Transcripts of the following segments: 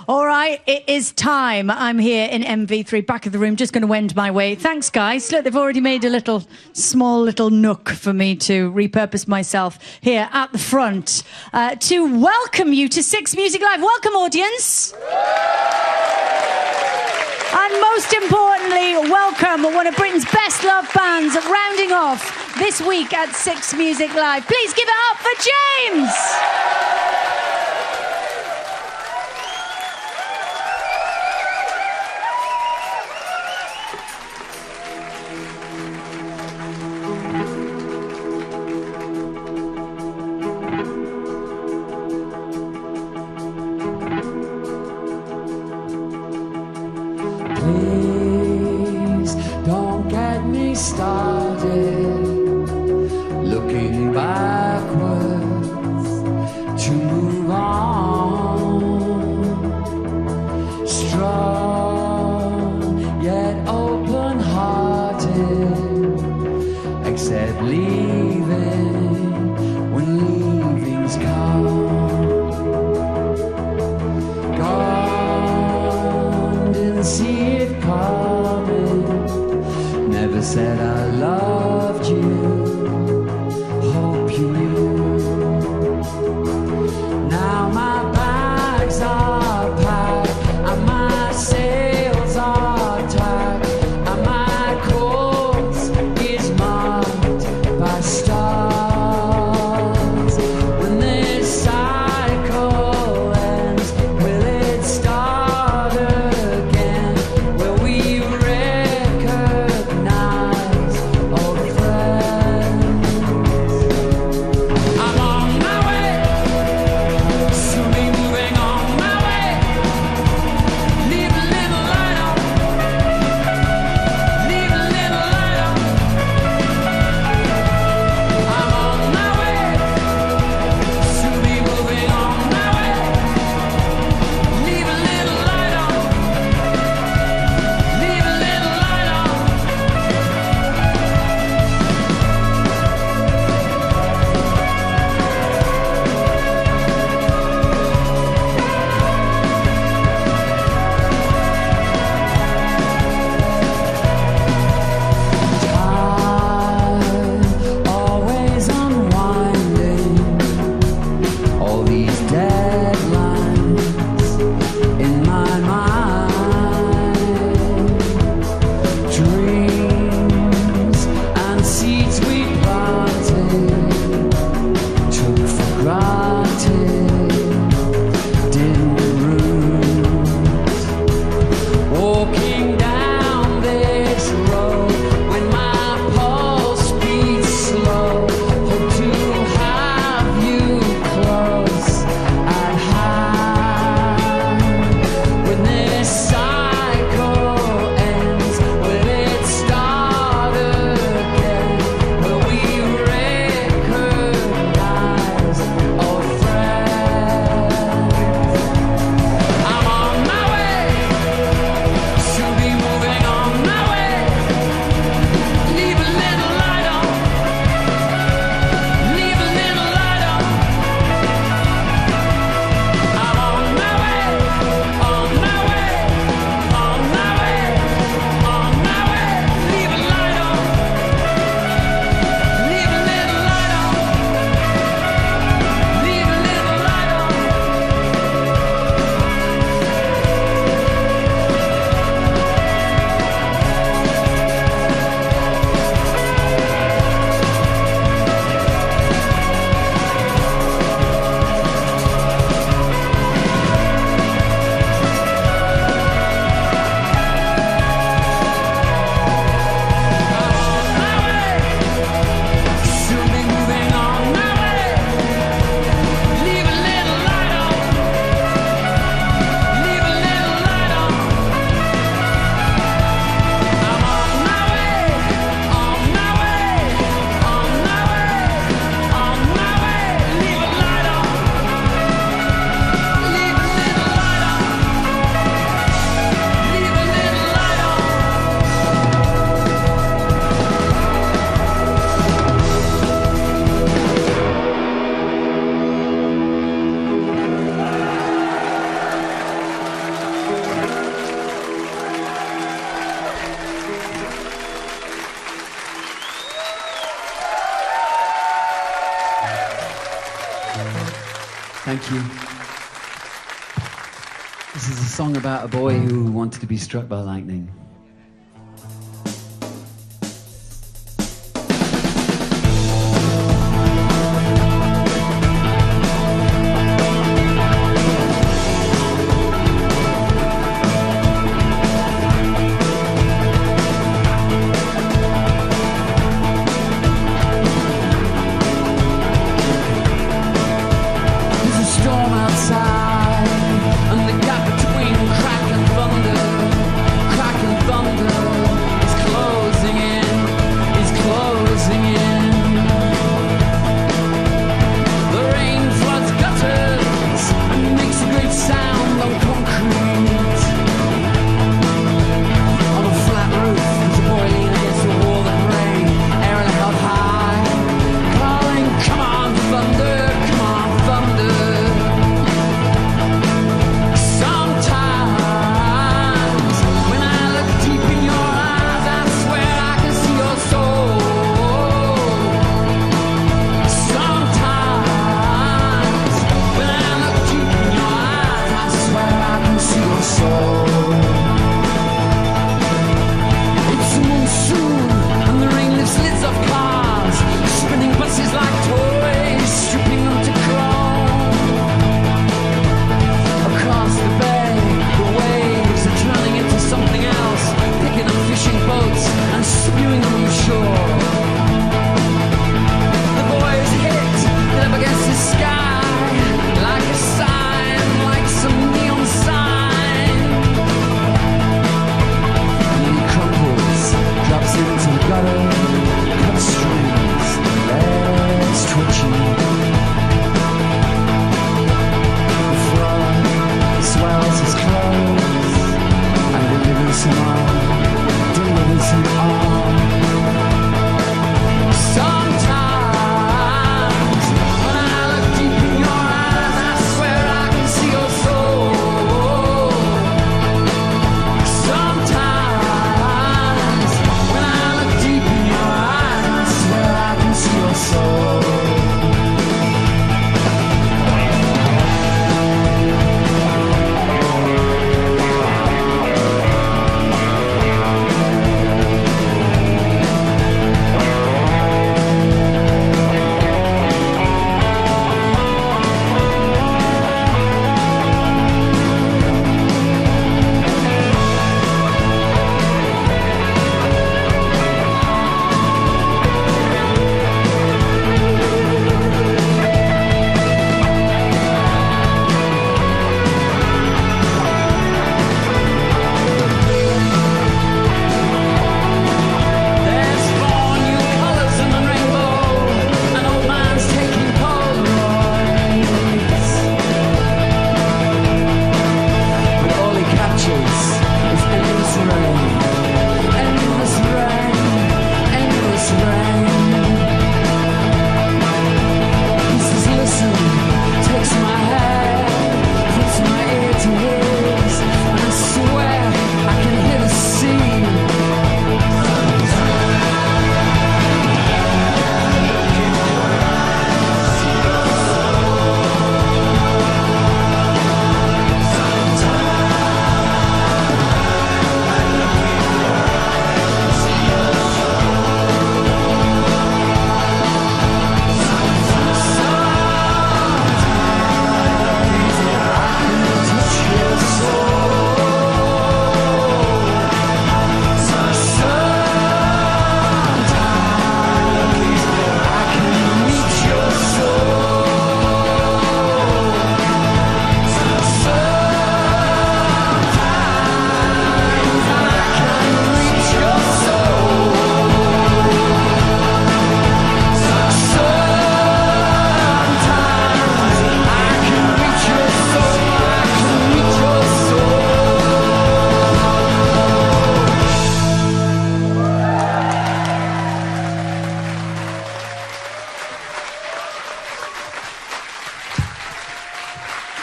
All right, it is time. I'm here in MV3, back of the room, just going to wend my way. Thanks, guys. Look, they've already made a small little nook for me to repurpose myself here at the front to welcome you to Six Music Live. Welcome, audience. And most importantly, welcome one of Britain's best loved bands rounding off this week at Six Music Live. Please give it up for James. Please don't get me started looking backwards. Thank you. This is a song about a boy who wanted to be struck by lightning.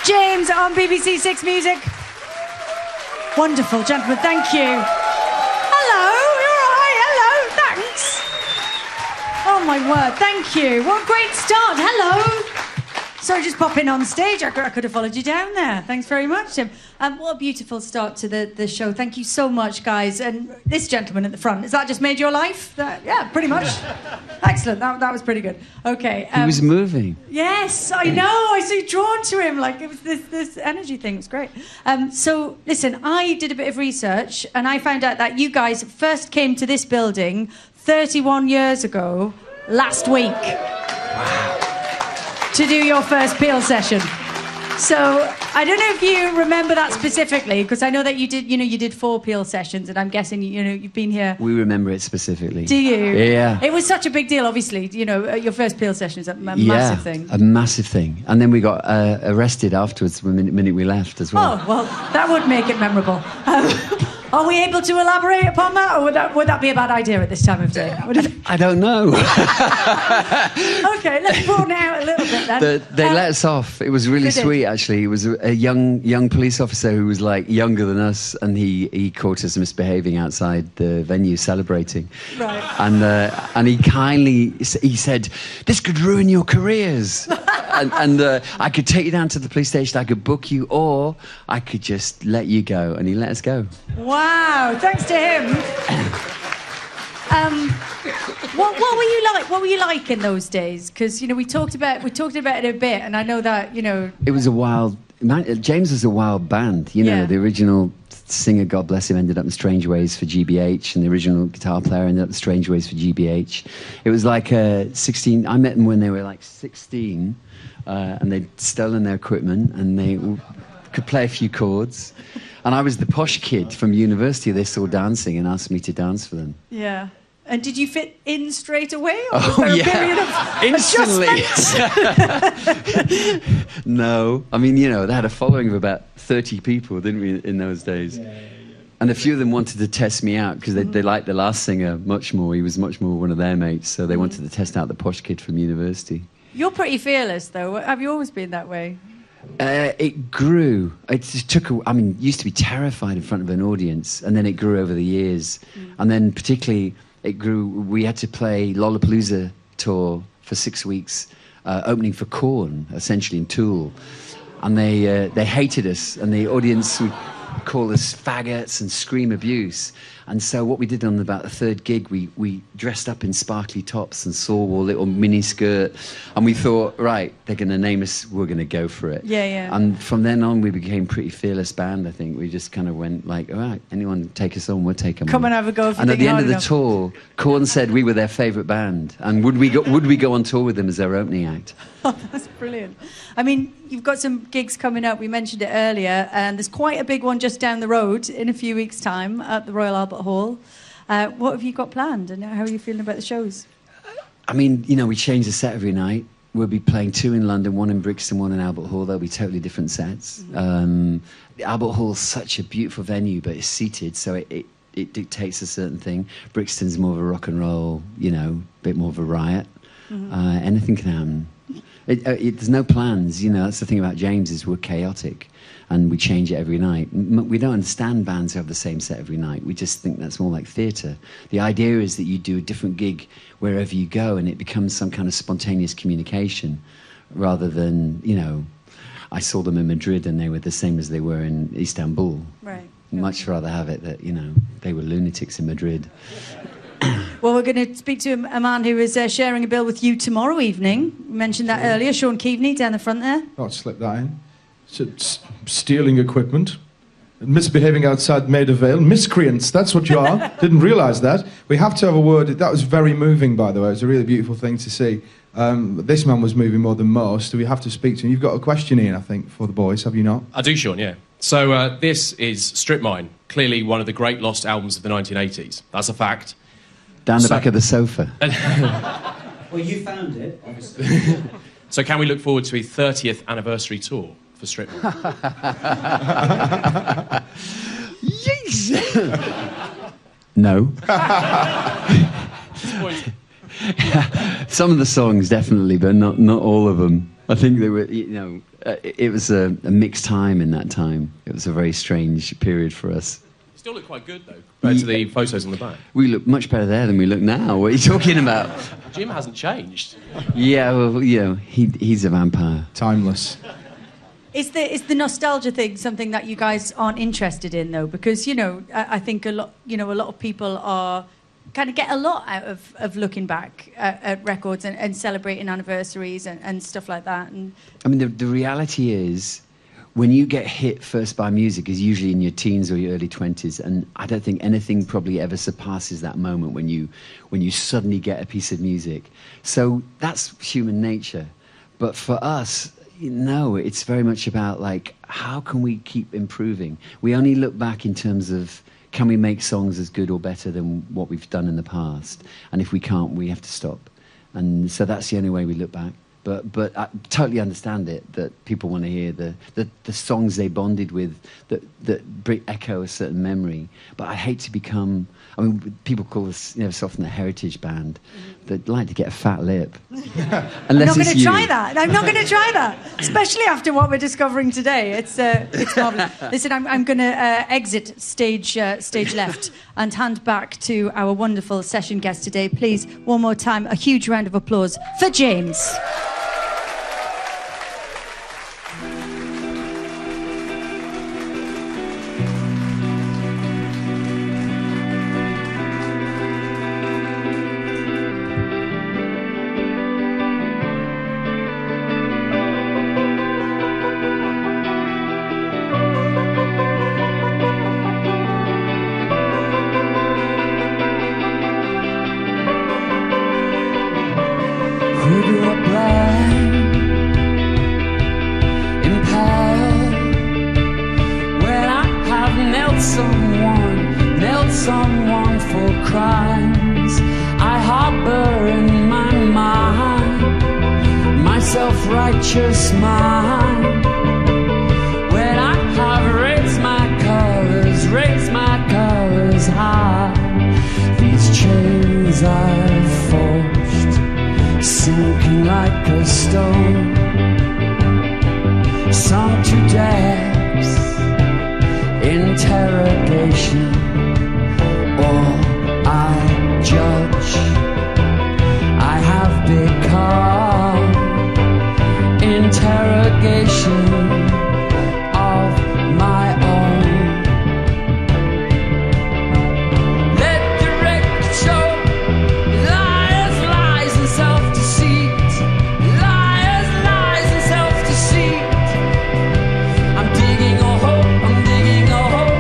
James on BBC Six Music. Wonderful, gentlemen, thank you. Hello, you're all right, hello, thanks. Oh my word, thank you. What a great start, hello. saw you just pop in on stage. I could have followed you down there. Thanks very much, Tim. What a beautiful start to the show. Thank you so much, guys. And this gentleman at the front, has that just made your life? Yeah, pretty much. Excellent. That was pretty good. Okay. He was moving. Yes, I know. I was so drawn to him. Like, it was this energy thing. It was great. So, listen, I did a bit of research, and I found out that you guys first came to this building 31 years ago, last week. Wow. To do your first Peel session. So I don't know if you remember that specifically, because I know that you did 4 Peel sessions, and I'm guessing you've been here. We remember it specifically. Do you? Yeah. It was such a big deal, obviously. Your first Peel session is a massive thing. A massive thing. And then we got arrested afterwards the minute we left as well. Oh, well, that would make it memorable. Are we able to elaborate upon that, or would that be a bad idea at this time of day? I don't know. Okay, let's broaden it out a little bit then. They let us off. It was really sweet, actually. It was a young police officer who was like younger than us, and he caught us misbehaving outside the venue celebrating. Right. And he said, "This could ruin your careers." and I could take you down to the police station, I could book you, or I could just let you go. And he let us go. Wow, thanks to him. What were you like? What were you like in those days? Because we talked about it a bit, and I know that it was a wild. James was a wild band. The original singer, God bless him, ended up in Strange Ways for GBH, and the original guitar player ended up in Strange Ways for GBH. It was like 16. I met them when they were like 16, and they'd stolen their equipment, and they could play a few chords. And I was the posh kid from university. They saw dancing and asked me to dance for them. Yeah. And did you fit in straight away? Or was there a period of instantly. No. I mean, they had a following of about 30 people, didn't we, in those days? Yeah. And a few of them wanted to test me out because they liked the last singer much more. He was much more one of their mates. So they wanted to test out the posh kid from university. You're pretty fearless, though. Have you always been that way? It grew. It just used to be terrified in front of an audience, and then it grew over the years. And then particularly it grew. We had to play Lollapalooza tour for 6 weeks, opening for Korn, essentially, in Tool. And they hated us, and the audience would call us faggots and scream abuse. And so what we did on about the third gig, we dressed up in sparkly tops and wore little mini skirt, and we thought, right, they're going to name us, we're going to go for it. Yeah. And from then on, we became a pretty fearless band, I think. We just kind of went like, all right, anyone take us on, we'll take them on. Come and have a go. And at the end of the tour, Korn said we were their favourite band, and would we go on tour with them as their opening act? Oh, that's brilliant. I mean, you've got some gigs coming up. We mentioned it earlier, and there's quite a big one just down the road in a few weeks' time at the Royal Albert Hall. What have you got planned, and how are you feeling about the shows? I mean, we change the set every night. We'll be playing 2 in London, 1 in Brixton, 1 in Albert Hall. They'll be totally different sets. The Albert Hall's such a beautiful venue, but it's seated, so it dictates a certain thing. Brixton's more of a rock and roll, bit more of a riot. Anything can happen. There's no plans, that's the thing about James, is we're chaotic and we change it every night. We don't understand bands who have the same set every night. We just think that's more like theatre. The idea is that you do a different gig wherever you go, and it becomes some kind of spontaneous communication rather than, I saw them in Madrid and they were the same as they were in Istanbul. Right. Much rather have it that, they were lunatics in Madrid. Well, we're going to speak to a man who is sharing a bill with you tomorrow evening. We mentioned that earlier. Sean Keaveney down the front there. I'll slip that in. So, stealing equipment, misbehaving outside Maida Vale, miscreants, that's what you are. Didn't realise that. We have to have a word. That was very moving, by the way. It was a really beautiful thing to see. This man was moving more than most, so we have to speak to him. You've got a question, Ian, I think, for the boys, have you not? I do, Sean, yeah. So this is Strip Mine, clearly one of the great lost albums of the 1980s. That's a fact. Down the back of the sofa. Well, you found it, obviously. So can we look forward to a 30th anniversary tour for Strip Mine? Yes! No. Some of the songs, definitely, but not all of them. I think they were, it was a mixed time in that time. It was a very strange period for us. still look quite good, though, compared to the photos on the back. We look much better there than we look now. What are you talking about? Jim hasn't changed. Yeah, well, you know, he's a vampire. Timeless. Is the nostalgia thing something that you guys aren't interested in, though? Because, you know, I think a lot of people are kind of get a lot out of looking back at records and celebrating anniversaries and stuff like that. And I mean, the reality is, when you get hit first by music is usually in your teens or your early 20s, and I don't think anything probably ever surpasses that moment when you suddenly get a piece of music. So that's human nature. But for us, no, it's very much about, like, how can we keep improving? We only look back in terms of, can we make songs as good or better than what we've done in the past? And if we can't, we have to stop. And so that's the only way we look back. But I totally understand it, that people want to hear the songs they bonded with that echo a certain memory. But I hate to become, I mean, people call us, you know, so often a heritage band that like to get a fat lip. I'm not going to try that. I'm not going to try that, especially after what we're discovering today. It's marvelous. Listen, I'm going to exit stage left and hand back to our wonderful session guest today. Please, one more time, a huge round of applause for James. Someone for crimes I harbor in my mind, my self-righteous mind. When I have raised my colors high, these chains I've forged, sinking like a stone, sunk to depths, interrogation. Or I judge, I have become interrogation of my own. Let the record show liars, lies and self-deceit, liars, lies and self-deceit. I'm digging a hole, I'm digging a hole.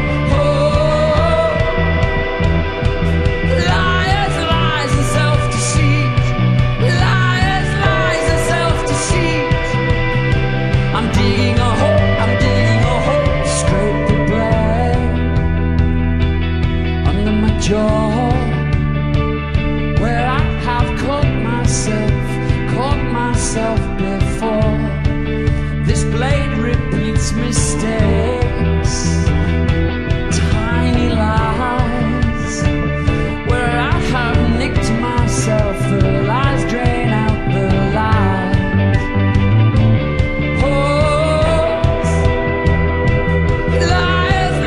Where I have caught myself before. This blade repeats mistakes, tiny lies. Where I have nicked myself, the lies drain out the lies. Lies,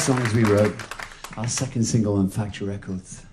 songs we wrote. Our second single on Factory Records.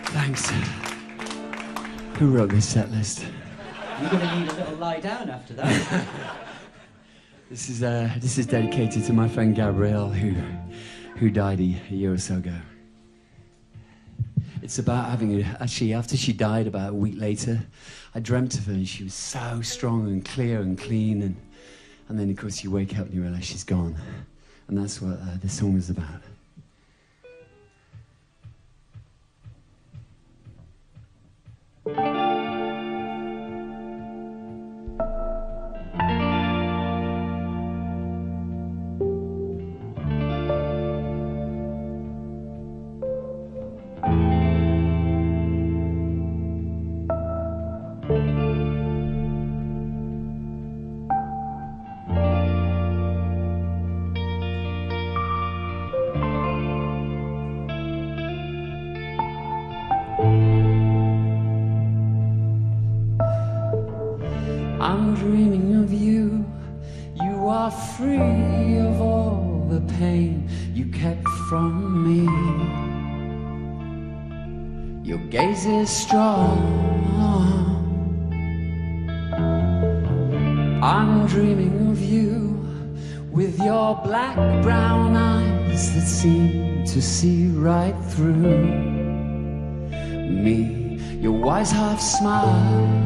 Thanks. Who wrote this set list? You're going to need a little lie down after that. This is dedicated to my friend Gabrielle, who died a year or so ago. It's about having actually, after she died about a week later, I dreamt of her and she was so strong and clear and clean, and then of course you wake up and you realise she's gone. And that's what this song was about. I'm dreaming of you. You are free of all the pain you kept from me. Your gaze is strong. I'm dreaming of you with your black brown eyes that seem to see right through me. Your wise half smile.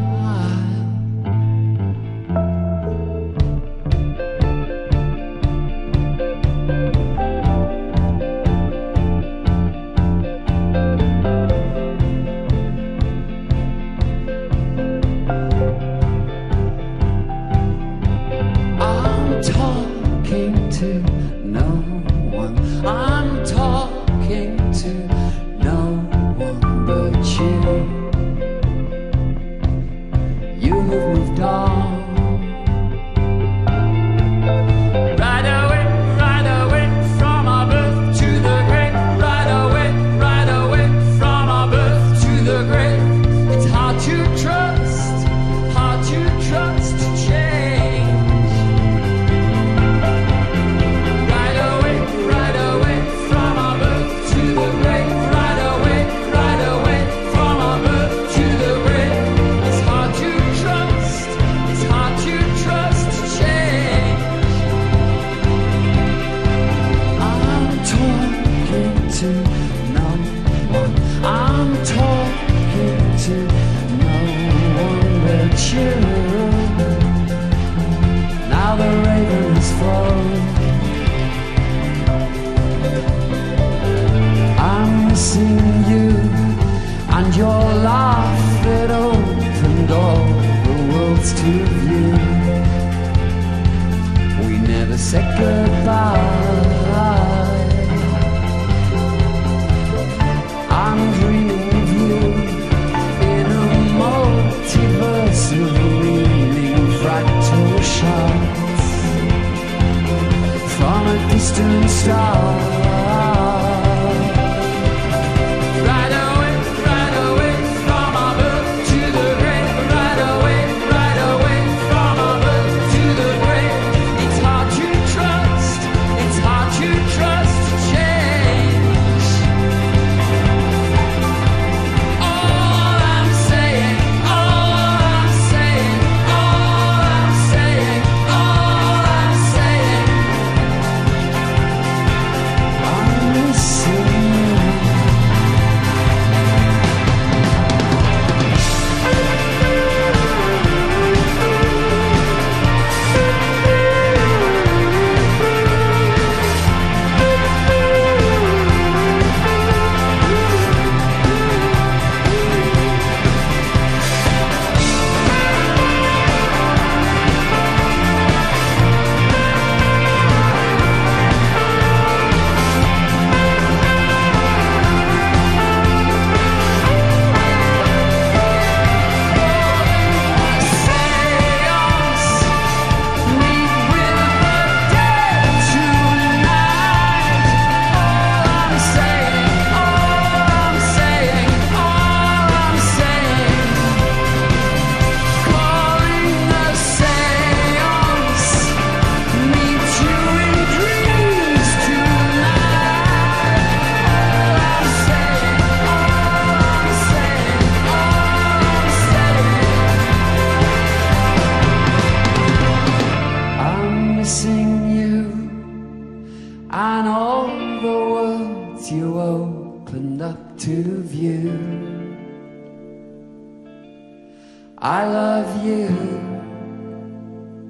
I love you.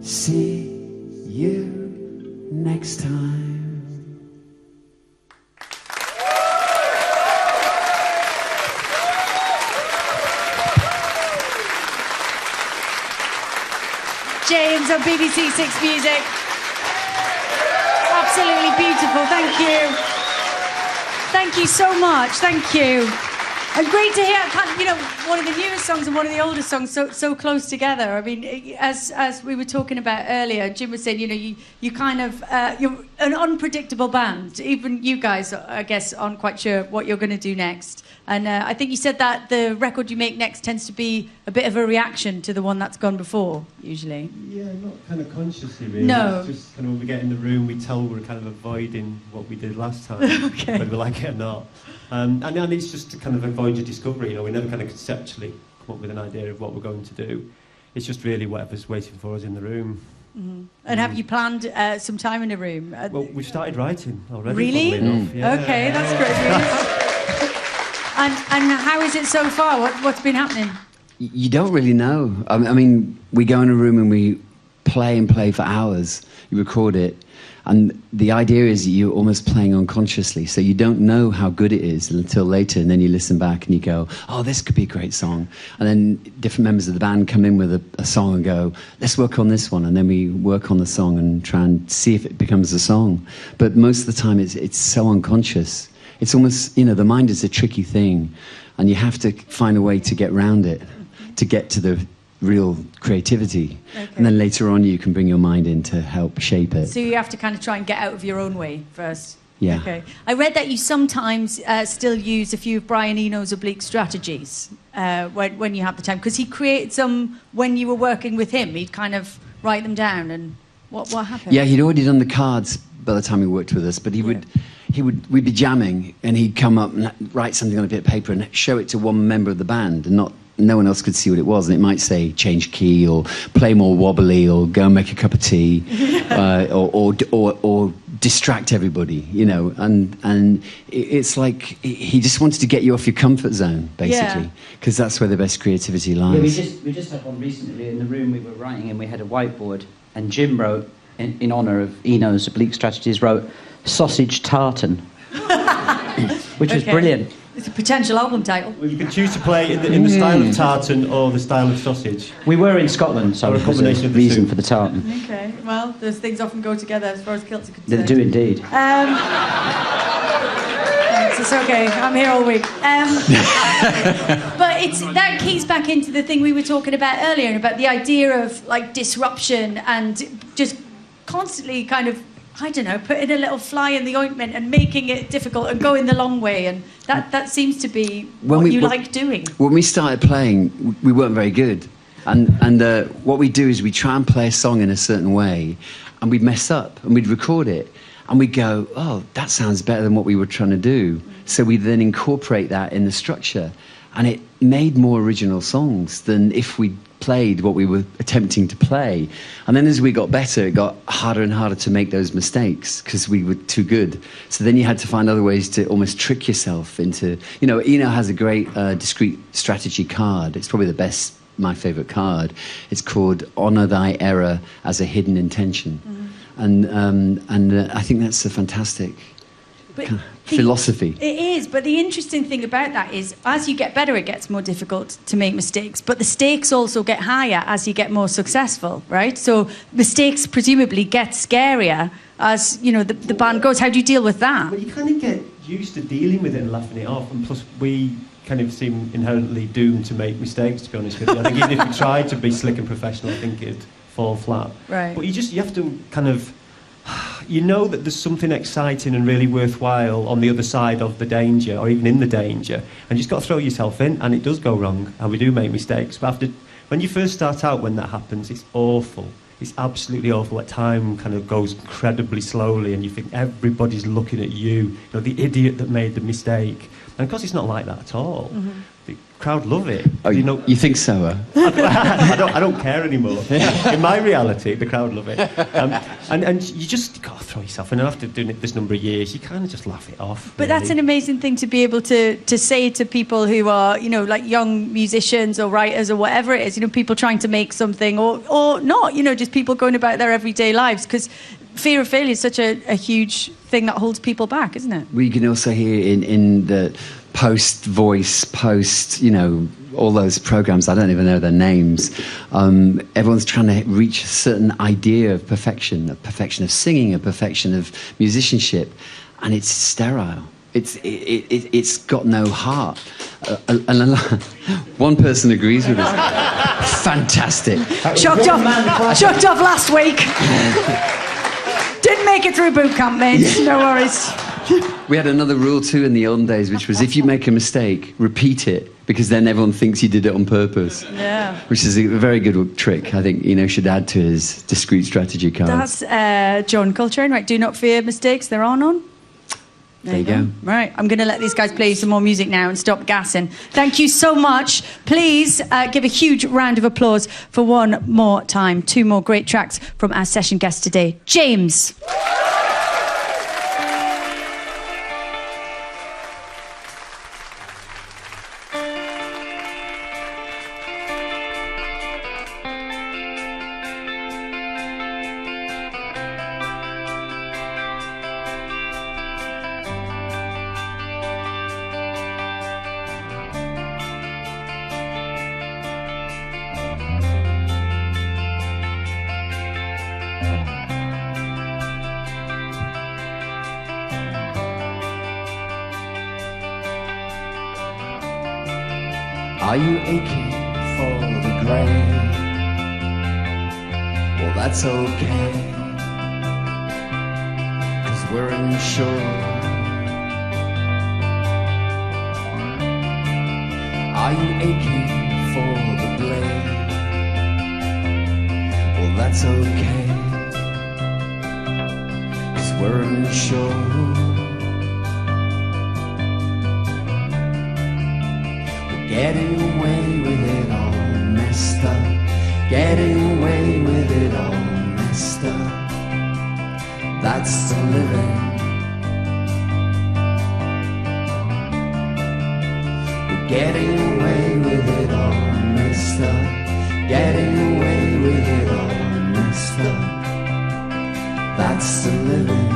See you next time. James on BBC Six Music. Absolutely beautiful. Thank you. Thank you so much. Thank you. And great to hear, you know, one of the newest songs and one of the oldest songs so close together. I mean, as we were talking about earlier, Jim was saying, you know, you kind of, you're an unpredictable band. Even you guys, I guess, aren't quite sure what you're going to do next. And I think you said that the record you make next tends to be a bit of a reaction to the one that's gone before, usually. Yeah, not kind of consciously, really. No. It's just kind of when we get in the room, we tell we're kind of avoiding what we did last time, Okay. whether we like it or not. And it's just to kind of avoid your discovery. You know, we never kind of conceptually come up with an idea of what we're going to do. It's just really whatever's waiting for us in the room. Mm-hmm. And have you planned some time in a room? Well, we've started writing already. Really? funnily enough. Yeah. Okay, that's great news. And how is it so far? What's been happening? You don't really know. I mean, we go in a room and we play and play for hours. You record it. And the idea is that you're almost playing unconsciously. So you don't know how good it is until later. And then you listen back and you go, oh, this could be a great song. And then different members of the band come in with a song and go, let's work on this one. And then we work on the song and try and see if it becomes a song. But most of the time it's so unconscious. It's almost, you know, the mind is a tricky thing. And you have to find a way to get around it, to get to the real creativity. Okay. And then later on you can bring your mind in to help shape it. So you have to kind of try and get out of your own way first. Yeah. Okay. I read that you sometimes still use a few of Brian Eno's oblique strategies when you have the time, because he created some when you were working with him. He'd kind of write them down, and what happened? Yeah, he'd already done the cards by the time he worked with us, but we'd be jamming and he'd come up and write something on a bit of paper and show it to one member of the band, and no one else could see what it was, and it might say change key or play more wobbly or go and make a cup of tea or distract everybody, you know. And it's like he just wanted to get you off your comfort zone, basically, because that's where the best creativity lies. Yeah, we just had one recently in the room we were writing in. We had a whiteboard, and Jim wrote, in honour of Eno's oblique strategies, wrote sausage tartan, which was brilliant. It's a potential album title. Well, you could choose to play in the style of tartan or the style of sausage. We were in Scotland, so Or a there's combination of the reason two. for the tartan. Okay, well, those things often go together as far as kilts are They concerned. do indeed. Thanks, it's okay, I'm here all week. But that keys back into the thing we were talking about earlier, about the idea of like disruption and just constantly kind of, I don't know, putting a little fly in the ointment and making it difficult and going the long way, and that seems to be what you like doing. When we started playing, we weren't very good, and what we do is we try and play a song in a certain way, and we'd mess up, and we'd record it, and we'd go, oh, that sounds better than what we were trying to do. So we then incorporate that in the structure, and it made more original songs than if we played what we were attempting to play. And then as we got better, it got harder and harder to make those mistakes because we were too good. So then you had to find other ways to almost trick yourself into, you know, Eno has a great discrete strategy card. It's probably my favourite card. It's called Honour Thy Error as a Hidden Intention. And I think that's a fantastic philosophy. It is, but the interesting thing about that is as you get better, it gets more difficult to make mistakes, but the stakes also get higher as you get more successful, right? So mistakes presumably get scarier as, you know, the band goes. How do you deal with that? Well, you kind of get used to dealing with it and laughing it off, and plus we kind of seem inherently doomed to make mistakes, to be honest with you. I think even if we tried to be slick and professional, I think it'd fall flat. Right. But you have to kind of, you know that there's something exciting and really worthwhile on the other side of the danger, or even in the danger, and you just got to throw yourself in, and it does go wrong, and we do make mistakes. But when you first start out, when that happens, it's awful. It's absolutely awful. Like, time kind of goes incredibly slowly, and you think everybody's looking at you, the idiot that made the mistake. And of course, it's not like that at all. Mm-hmm. The crowd love it. Oh, you think so? I don't care anymore. In my reality, the crowd love it. And you just got to throw yourself in. And after doing it this number of years, you kind of just laugh it off. But that's an amazing thing to be able to say to people who are, you know, like young musicians or writers or whatever it is, you know, people trying to make something or not, you know, just people going about their everyday lives, because fear of failure is such a huge thing that holds people back, isn't it? We can also hear in the post-voice, you know, all those programs, I don't even know their names. Everyone's trying to reach a certain idea of perfection of singing, a perfection of musicianship, and it's sterile. It's got no heart. One person agrees with us. Fantastic. Chucked off last week. Didn't make it through boot camp, mate. No worries. We had another rule too in the olden days, which was if you make a mistake, repeat it, because then everyone thinks you did it on purpose. Yeah. Which is a very good trick. I think should add to his discrete strategy cards. That's John Coltrane, right? Do not fear mistakes, there are none. There you go. Right, I'm going to let these guys play some more music now and stop gassing. Thank you so much. Please give a huge round of applause for one more time. 2 more great tracks from our session guest today, James. Are you aching for the grave? Well, that's okay, 'cause we're insured. Are you aching for the blade? Well, that's okay, 'cause we're insured. Getting away with it all messed up. Getting away with it all messed up. That's the living. We're getting away with it all messed up. Getting away with it all messed up. That's the living.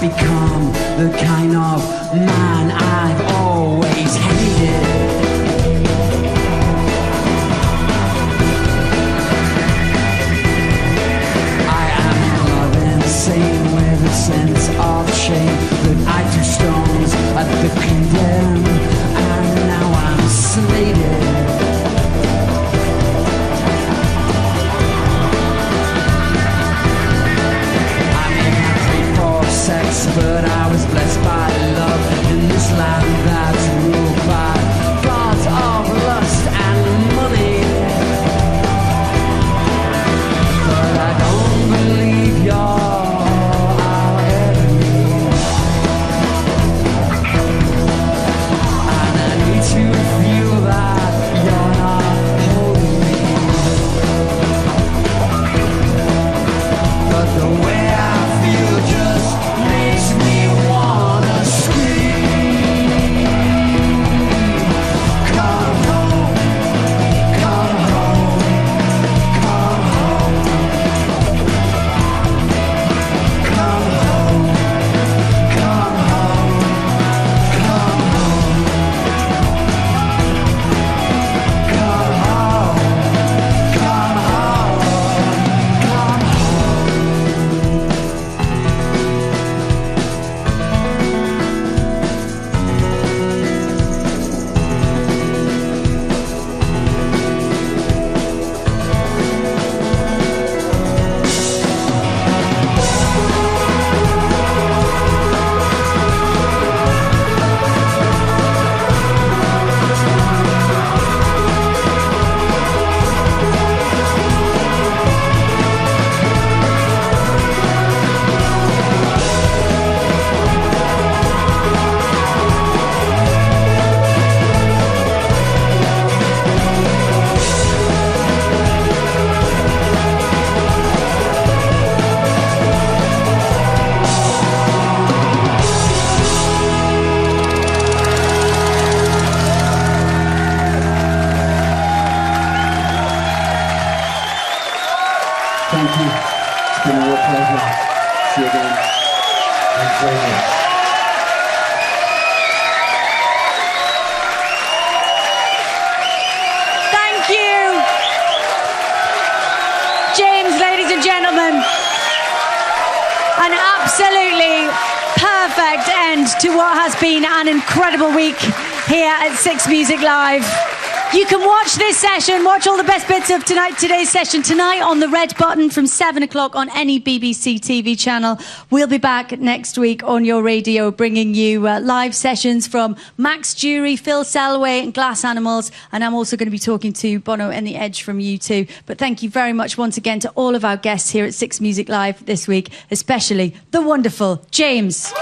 I've become the kind of man I've always hated. Insane with a sense of shame that I threw stones at the condemned, and now I'm slated. I may have paid for sex, but I was blessed by love in this land that's ruled by gods of lust and money. But I don't believe you're to what has been an incredible week here at Six Music Live. You can watch this session, watch all the best bits of today's session tonight on the red button from 7 o'clock on any BBC TV channel. We'll be back next week on your radio bringing you live sessions from Max Jury, Phil Selway and Glass Animals. And I'm also going to be talking to Bono and The Edge from U2. But thank you very much once again to all of our guests here at Six Music Live this week, especially the wonderful James.